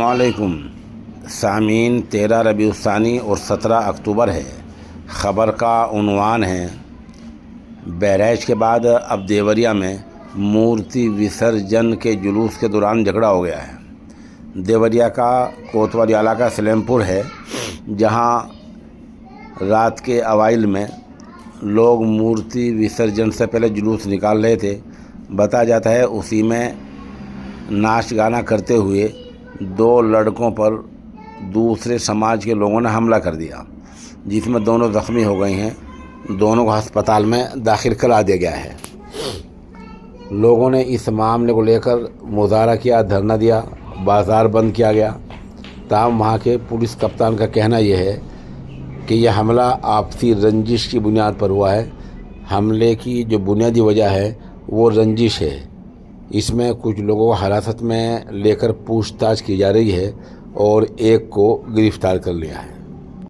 अस्सलामुअलैकुम सामीन। 13 रबीउस्सानी और 17 अक्टूबर है। ख़बर का उन्वान है, बहराइच के बाद अब देवरिया में मूर्ति विसर्जन के जुलूस के दौरान झगड़ा हो गया है। देवरिया का कोतवाली इलाका सलेमपुर है, जहां रात के अवाइल में लोग मूर्ति विसर्जन से पहले जुलूस निकाल रहे थे। बताया जाता है उसी में नाच गाना करते हुए 2 लड़कों पर दूसरे समाज के लोगों ने हमला कर दिया, जिसमें दोनों ज़ख्मी हो गए हैं। दोनों को अस्पताल में दाखिल करा दिया गया है। लोगों ने इस मामले को लेकर मुजाहरा किया, धरना दिया, बाज़ार बंद किया गया। ताहम वहाँ के पुलिस कप्तान का कहना यह है कि यह हमला आपसी रंजिश की बुनियाद पर हुआ है। हमले की जो बुनियादी वजह है वो रंजिश है। इसमें कुछ लोगों को हिरासत में लेकर पूछताछ की जा रही है और एक को गिरफ्तार कर लिया है।